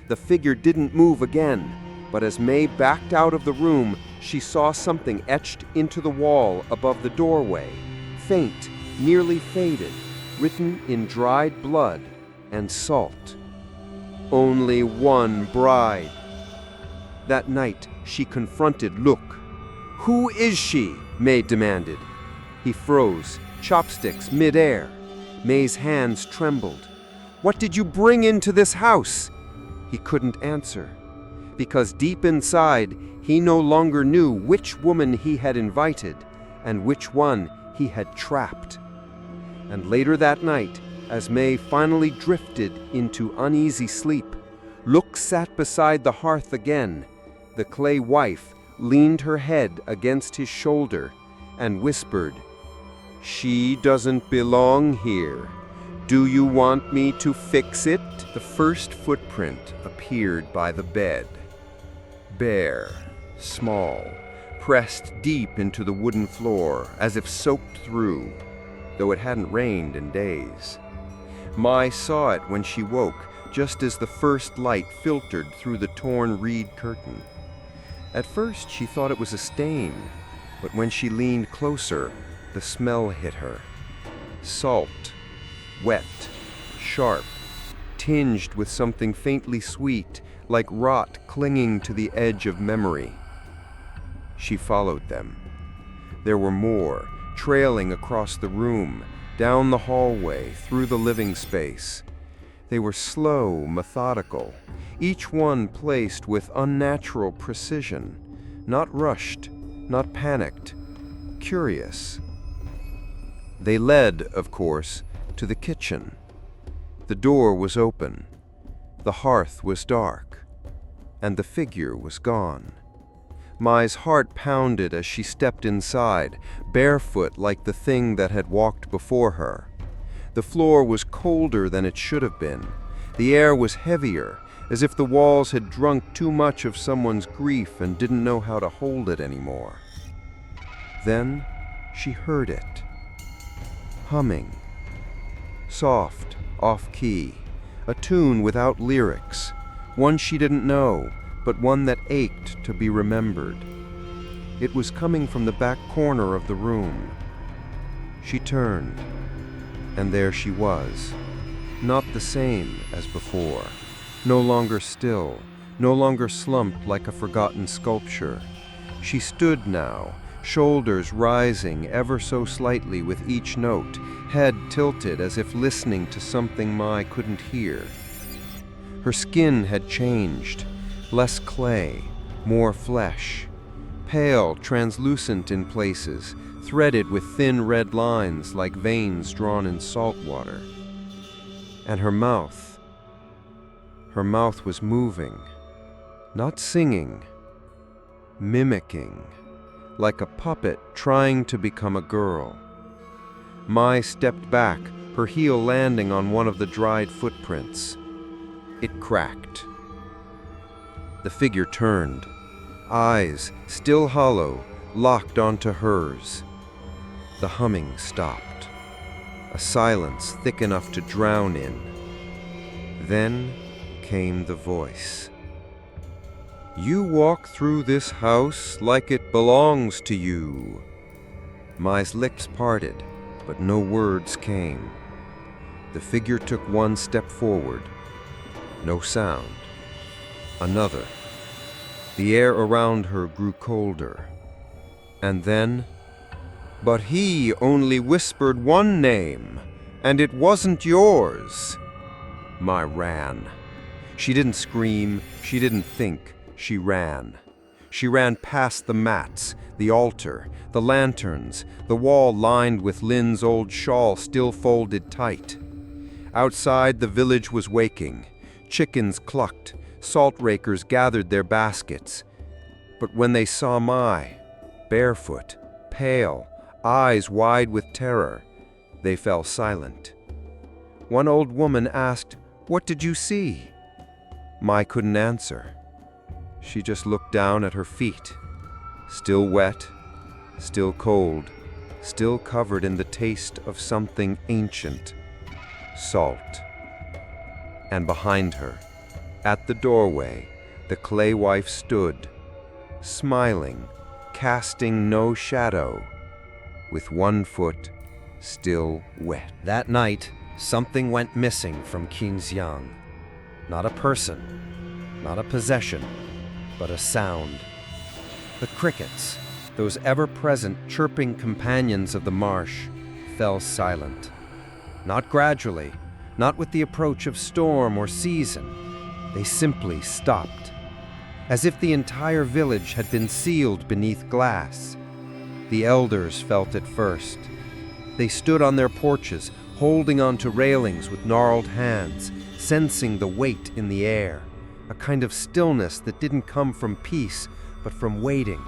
The figure didn't move again, but as May backed out of the room, she saw something etched into the wall above the doorway, faint, nearly faded, written in dried blood and salt. "Only one bride." That night, she confronted Look. "Who is she?" May demanded. He froze, chopsticks midair. May's hands trembled. "What did you bring into this house?" He couldn't answer, because deep inside, he no longer knew which woman he had invited and which one he had trapped. And later that night, as May finally drifted into uneasy sleep, Look sat beside the hearth again. The clay wife leaned her head against his shoulder and whispered, "She doesn't belong here. Do you want me to fix it?" The first footprint appeared by the bed. Bare, small, pressed deep into the wooden floor as if soaked through, though it hadn't rained in days. Mai saw it when she woke, just as the first light filtered through the torn reed curtain. At first she thought it was a stain, but when she leaned closer, the smell hit her. Salt, wet, sharp, tinged with something faintly sweet, like rot clinging to the edge of memory. She followed them. There were more, trailing across the room, down the hallway, through the living space. They were slow, methodical, each one placed with unnatural precision, not rushed, not panicked, curious. They led, of course, to the kitchen. The door was open, the hearth was dark, and the figure was gone. Mai's heart pounded as she stepped inside, barefoot like the thing that had walked before her. The floor was colder than it should have been. The air was heavier, as if the walls had drunk too much of someone's grief and didn't know how to hold it anymore. Then she heard it. Humming. Soft, off-key. A tune without lyrics. One she didn't know, but one that ached to be remembered. It was coming from the back corner of the room. She turned, and there she was. Not the same as before. No longer still, no longer slumped like a forgotten sculpture. She stood now, shoulders rising ever so slightly with each note, head tilted as if listening to something Mai couldn't hear. Her skin had changed, less clay, more flesh. Pale, translucent in places, threaded with thin red lines like veins drawn in salt water. And her mouth was moving, not singing, mimicking, like a puppet trying to become a girl. Mai stepped back, her heel landing on one of the dried footprints. It cracked. The figure turned, eyes, still hollow, locked onto hers. The humming stopped, a silence thick enough to drown in. Then came the voice. "You walk through this house like it belongs to you." Mai's lips parted, but no words came. The figure took one step forward. No sound. Another. The air around her grew colder. And then, "But he only whispered one name, and it wasn't yours." Mai ran. She didn't scream, she didn't think, she ran. She ran past the mats, the altar, the lanterns, the wall lined with Lynn's old shawl still folded tight. Outside, the village was waking. Chickens clucked, salt rakers gathered their baskets. But when they saw Mai, barefoot, pale, eyes wide with terror, they fell silent. One old woman asked, "What did you see?" Mai couldn't answer. She just looked down at her feet, still wet, still cold, still covered in the taste of something ancient, salt. And behind her, at the doorway, the clay wife stood, smiling, casting no shadow, with one foot still wet. That night, something went missing from Qingxiang. Not a person, not a possession, but a sound. The crickets, those ever-present chirping companions of the marsh, fell silent. Not gradually, not with the approach of storm or season. They simply stopped, as if the entire village had been sealed beneath glass. The elders felt it first. They stood on their porches, holding onto railings with gnarled hands, sensing the weight in the air. a kind of stillness that didn't come from peace, but from waiting,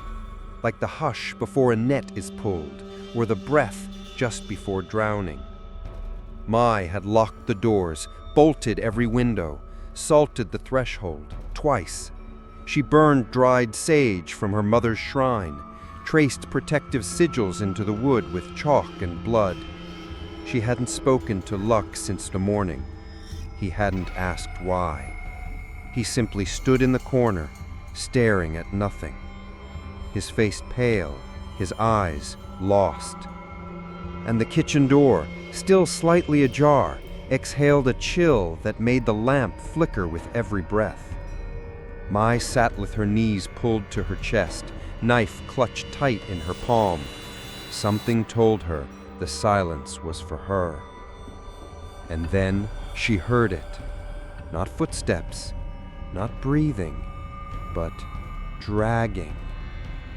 like the hush before a net is pulled, or the breath just before drowning. Mai had locked the doors, bolted every window, salted the threshold twice. She burned dried sage from her mother's shrine, traced protective sigils into the wood with chalk and blood. She hadn't spoken to Luck since the morning. He hadn't asked why. He simply stood in the corner, staring at nothing. His face pale, his eyes lost. And the kitchen door, still slightly ajar, exhaled a chill that made the lamp flicker with every breath. Mai sat with her knees pulled to her chest, knife clutched tight in her palm. Something told her the silence was for her. And then she heard it. Not footsteps, not breathing, but dragging.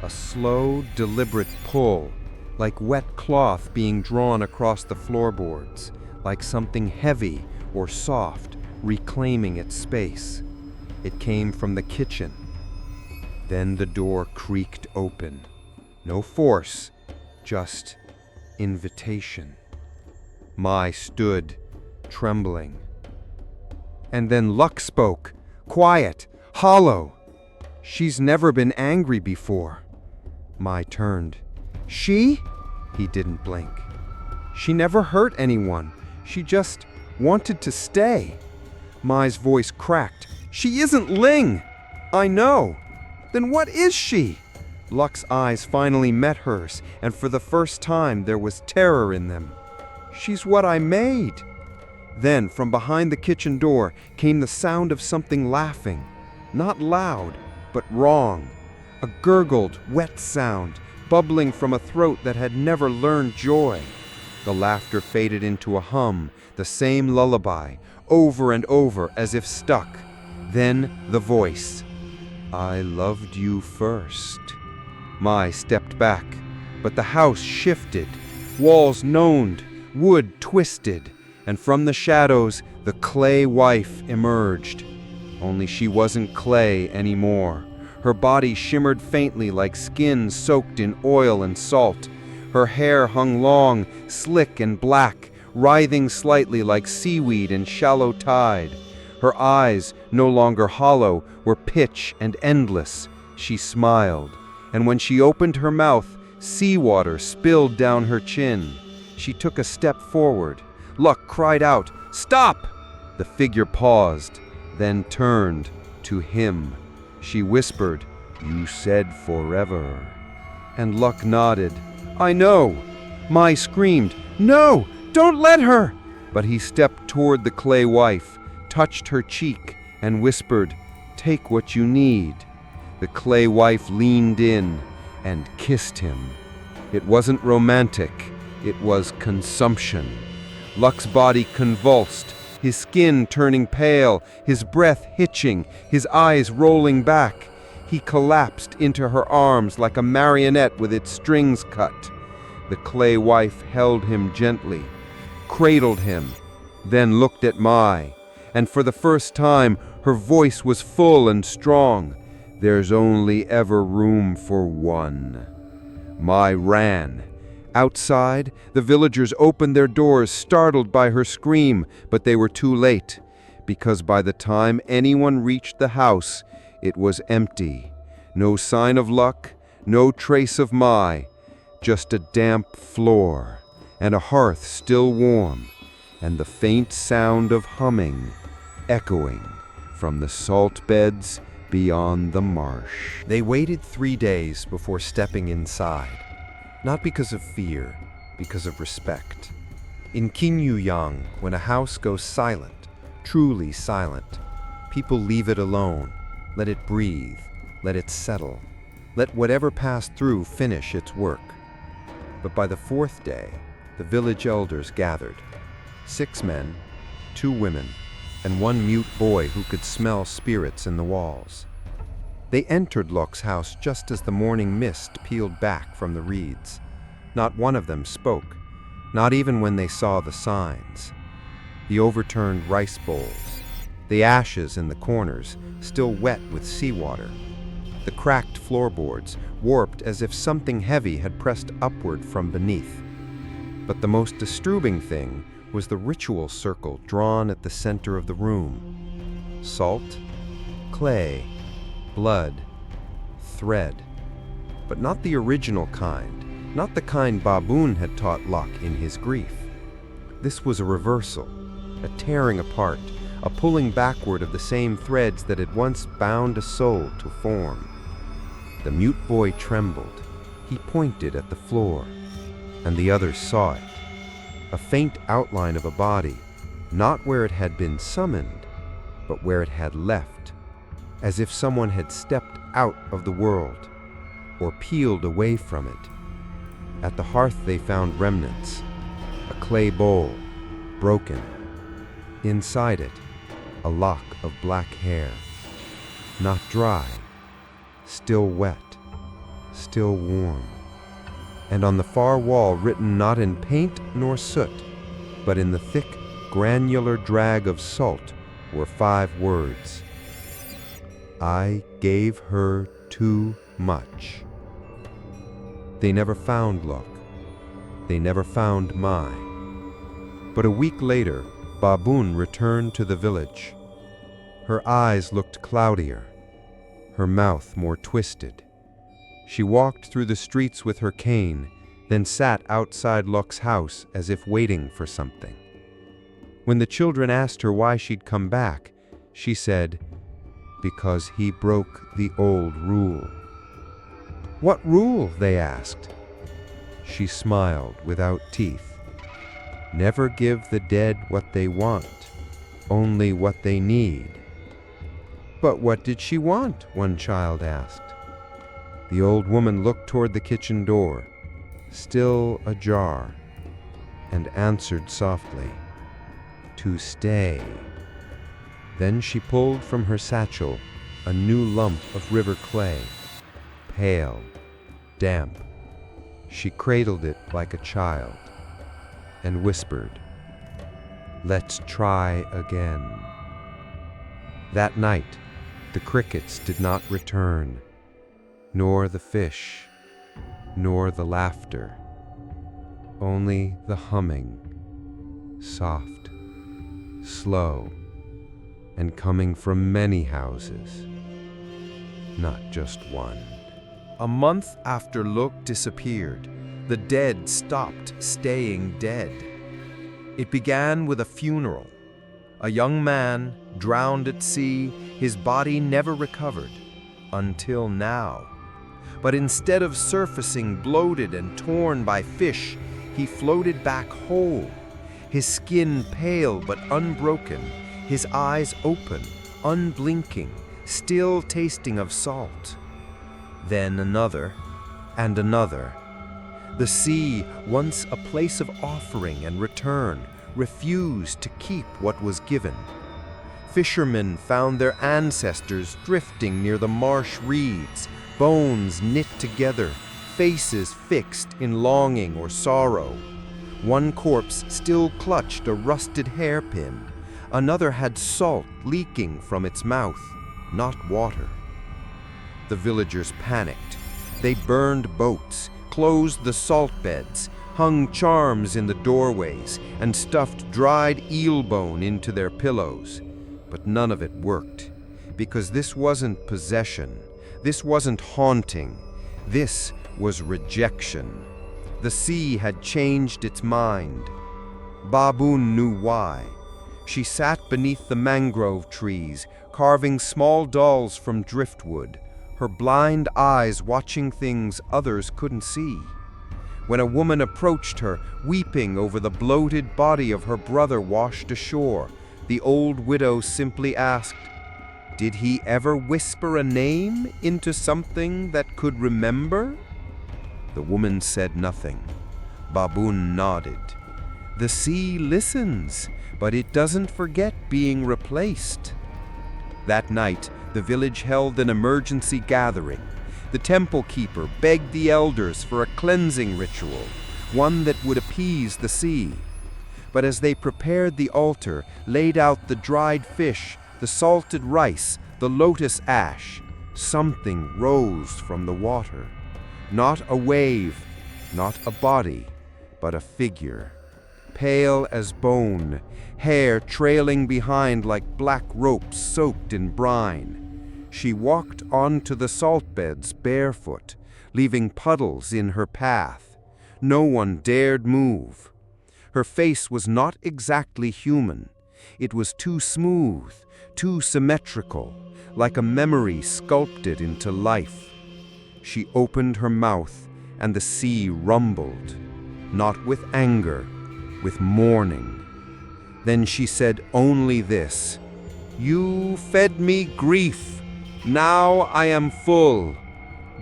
A slow, deliberate pull, like wet cloth being drawn across the floorboards, like something heavy or soft reclaiming its space. It came from the kitchen. Then the door creaked open. No force, just invitation. Mai stood, trembling. And then Luck spoke, quiet, hollow. She's never been angry before. Mai turned. She? He didn't blink. She never hurt anyone. She just wanted to stay. Mai's voice cracked. She isn't Ling! I know! Then what is she? Luck's eyes finally met hers, and for the first time there was terror in them. She's what I made. Then, from behind the kitchen door, came the sound of something laughing. Not loud, but wrong. A gurgled, wet sound, bubbling from a throat that had never learned joy. The laughter faded into a hum, the same lullaby, over and over as if stuck. Then the voice. I loved you first. Mai stepped back, but the house shifted. Walls moaned, wood twisted, and from the shadows the clay wife emerged. Only she wasn't clay anymore. Her body shimmered faintly like skin soaked in oil and salt. Her hair hung long, slick and black, writhing slightly like seaweed in shallow tide. Her eyes, no longer hollow, were pitch and endless. She smiled, and when she opened her mouth, seawater spilled down her chin. She took a step forward. Luck cried out, "Stop!" The figure paused, then turned to him. She whispered, "You said forever." And Luck nodded. "I know." Mai screamed, "No, don't let her!" But he stepped toward the clay wife, touched her cheek, and whispered, "Take what you need." The clay wife leaned in and kissed him. It wasn't romantic, it was consumption. Luck's body convulsed, his skin turning pale, his breath hitching, his eyes rolling back. He collapsed into her arms like a marionette with its strings cut. The clay wife held him gently, cradled him, then looked at Mai, and for the first time her voice was full and strong. "There's only ever room for one." Mai ran. Outside, the villagers opened their doors, startled by her scream, but they were too late, because by the time anyone reached the house, it was empty. No sign of Luck, no trace of Mai, just a damp floor, and a hearth still warm, and the faint sound of humming echoing from the salt beds beyond the marsh. They waited 3 days before stepping inside. Not because of fear, because of respect. In Qinyuyang, when a house goes silent, truly silent, people leave it alone, let it breathe, let it settle, let whatever passed through finish its work. But by the 4th day, the village elders gathered. 6 men, 2 women, and 1 mute boy who could smell spirits in the walls. They entered Luck's house just as the morning mist peeled back from the reeds. Not one of them spoke, not even when they saw the signs. The overturned rice bowls, the ashes in the corners still wet with seawater, the cracked floorboards warped as if something heavy had pressed upward from beneath. But the most disturbing thing was the ritual circle drawn at the center of the room. Salt, clay, blood, thread. But not the original kind, not the kind Baboon had taught Locke in his grief. This was a reversal, a tearing apart, a pulling backward of the same threads that had once bound a soul to form. The mute boy trembled. He pointed at the floor, and the others saw it. A faint outline of a body, not where it had been summoned, but where it had left, as if someone had stepped out of the world, or peeled away from it. At the hearth they found remnants, a clay bowl, broken. Inside it, a lock of black hair, not dry, still wet, still warm. And on the far wall, written not in paint nor soot, but in the thick, granular drag of salt, were 5 words. I gave her too much. They never found Locke. They never found Mai. But a week later, Baboon returned to the village. Her eyes looked cloudier, her mouth more twisted. She walked through the streets with her cane, then sat outside Locke's house as if waiting for something. When the children asked her why she'd come back, she said, "Because he broke the old rule." "What rule?" they asked. She smiled without teeth. "Never give the dead what they want, only what they need." "But what did she want?" one child asked. The old woman looked toward the kitchen door, still ajar, and answered softly, "To stay." Then she pulled from her satchel a new lump of river clay, pale, damp. She cradled it like a child and whispered, "Let's try again." That night, the crickets did not return, nor the fish, nor the laughter, only the humming, soft, slow, and coming from many houses, not just one. A month after Locke disappeared, the dead stopped staying dead. It began with a funeral. A young man drowned at sea, his body never recovered, until now. But instead of surfacing bloated and torn by fish, he floated back whole, his skin pale but unbroken, his eyes open, unblinking, still tasting of salt. Then another, and another. The sea, once a place of offering and return, refused to keep what was given. Fishermen found their ancestors drifting near the marsh reeds, bones knit together, faces fixed in longing or sorrow. One corpse still clutched a rusted hairpin. Another had salt leaking from its mouth, not water. The villagers panicked. They burned boats, closed the salt beds, hung charms in the doorways, and stuffed dried eel bone into their pillows. But none of it worked, because this wasn't possession, this wasn't haunting, this was rejection. The sea had changed its mind. Baboon knew why. She sat beneath the mangrove trees, carving small dolls from driftwood, her blind eyes watching things others couldn't see. When a woman approached her, weeping over the bloated body of her brother washed ashore, the old widow simply asked, "Did he ever whisper a name into something that could remember?" The woman said nothing. Baboon nodded. The sea listens, but it doesn't forget being replaced. That night, the village held an emergency gathering. The temple keeper begged the elders for a cleansing ritual, one that would appease the sea. But as they prepared the altar, laid out the dried fish, the salted rice, the lotus ash. Something rose from the water. Not a wave, not a body, but a figure. Pale as bone, hair trailing behind like black ropes soaked in brine. She walked onto the salt beds barefoot, leaving puddles in her path. No one dared move. Her face was not exactly human. It was too smooth, too symmetrical, like a memory sculpted into life. She opened her mouth, and the sea rumbled, not with anger, with mourning. Then she said only this: "You fed me grief. Now I am full.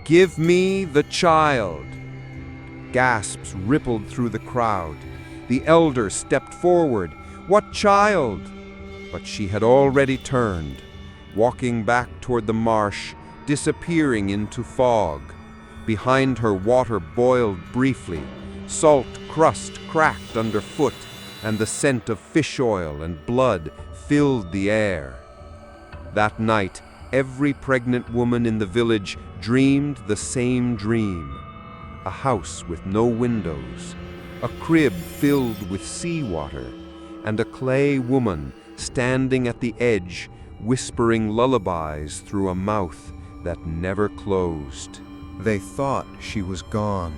Give me the child." Gasps rippled through the crowd. The elder stepped forward. "What child?" But she had already turned, walking back toward the marsh, disappearing into fog. Behind her, water boiled briefly. Salt crust cracked underfoot, and the scent of fish oil and blood filled the air. That night, every pregnant woman in the village dreamed the same dream. A house with no windows, a crib filled with seawater, and a clay woman standing at the edge, whispering lullabies through a mouth that never closed. They thought she was gone.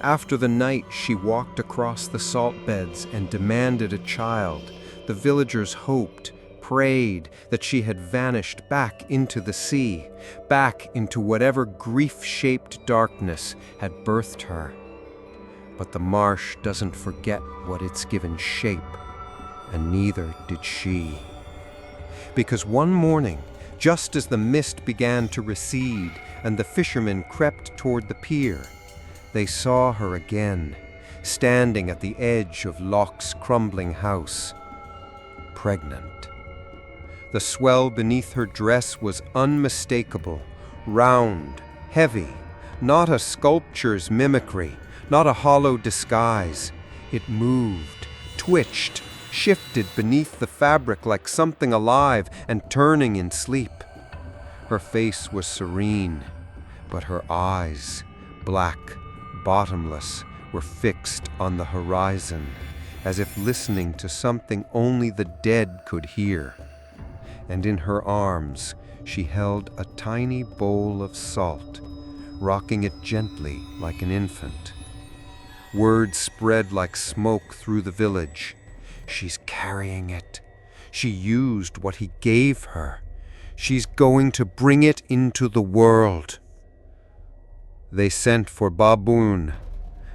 After the night she walked across the salt beds and demanded a child, the villagers hoped, prayed that she had vanished back into the sea, back into whatever grief-shaped darkness had birthed her. But the marsh doesn't forget what it's given shape, and neither did she. Because one morning, just as the mist began to recede and the fishermen crept toward the pier, they saw her again, standing at the edge of Loch's crumbling house, pregnant. The swell beneath her dress was unmistakable, round, heavy, not a sculpture's mimicry, not a hollow disguise. It moved, twitched, shifted beneath the fabric like something alive and turning in sleep. Her face was serene, but her eyes, black, bottomless, were fixed on the horizon, as if listening to something only the dead could hear. And in her arms she held a tiny bowl of salt, rocking it gently like an infant. Word spread like smoke through the village. "She's carrying it. She used what he gave her. She's going to bring it into the world." They sent for Baboon.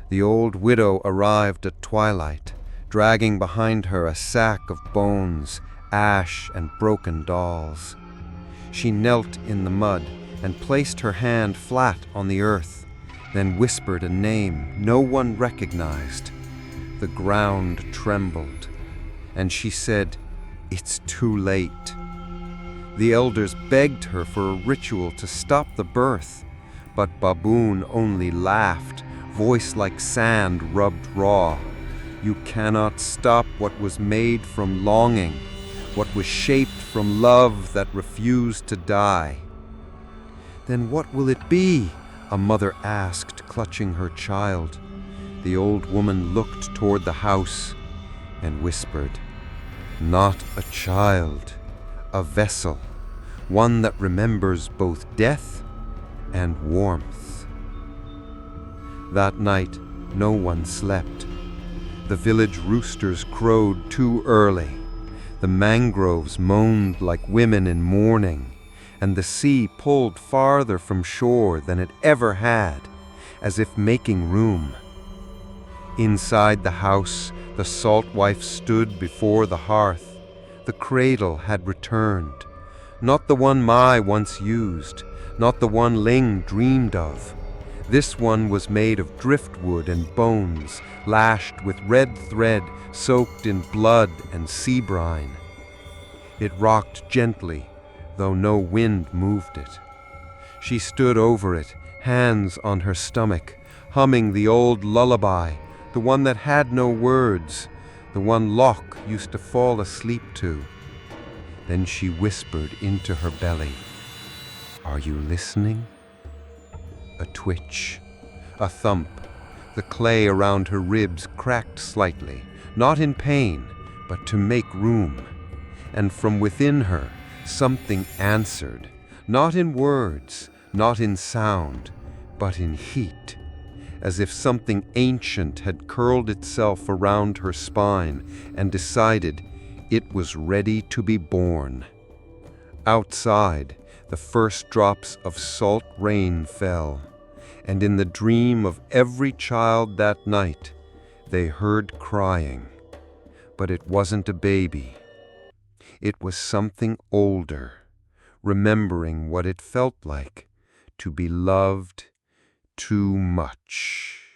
The old widow arrived at twilight, dragging behind her a sack of bones, ash, and broken dolls. She knelt in the mud and placed her hand flat on the earth, then whispered a name no one recognized. The ground trembled, and she said, "It's too late." The elders begged her for a ritual to stop the birth, but Baboon only laughed, voice like sand rubbed raw. "You cannot stop what was made from longing, what was shaped from love that refused to die." "Then what will it be?" a mother asked, clutching her child. The old woman looked toward the house and whispered, "Not a child, a vessel, one that remembers both death and warmth." That night, no one slept. The village roosters crowed too early. The mangroves moaned like women in mourning, and the sea pulled farther from shore than it ever had, as if making room. Inside the house, the salt wife stood before the hearth. The cradle had returned, not the one Mai once used, not the one Ling dreamed of. This one was made of driftwood and bones, lashed with red thread soaked in blood and sea brine. It rocked gently, though no wind moved it. She stood over it, hands on her stomach, humming the old lullaby, the one that had no words, the one Locke used to fall asleep to. Then she whispered into her belly, "Are you listening?" A twitch, a thump. The clay around her ribs cracked slightly, not in pain, but to make room. And from within her, something answered, not in words, not in sound, but in heat, as if something ancient had curled itself around her spine and decided it was ready to be born. Outside, the first drops of salt rain fell, and in the dream of every child that night, they heard crying. But it wasn't a baby. It was something older, remembering what it felt like to be loved too much.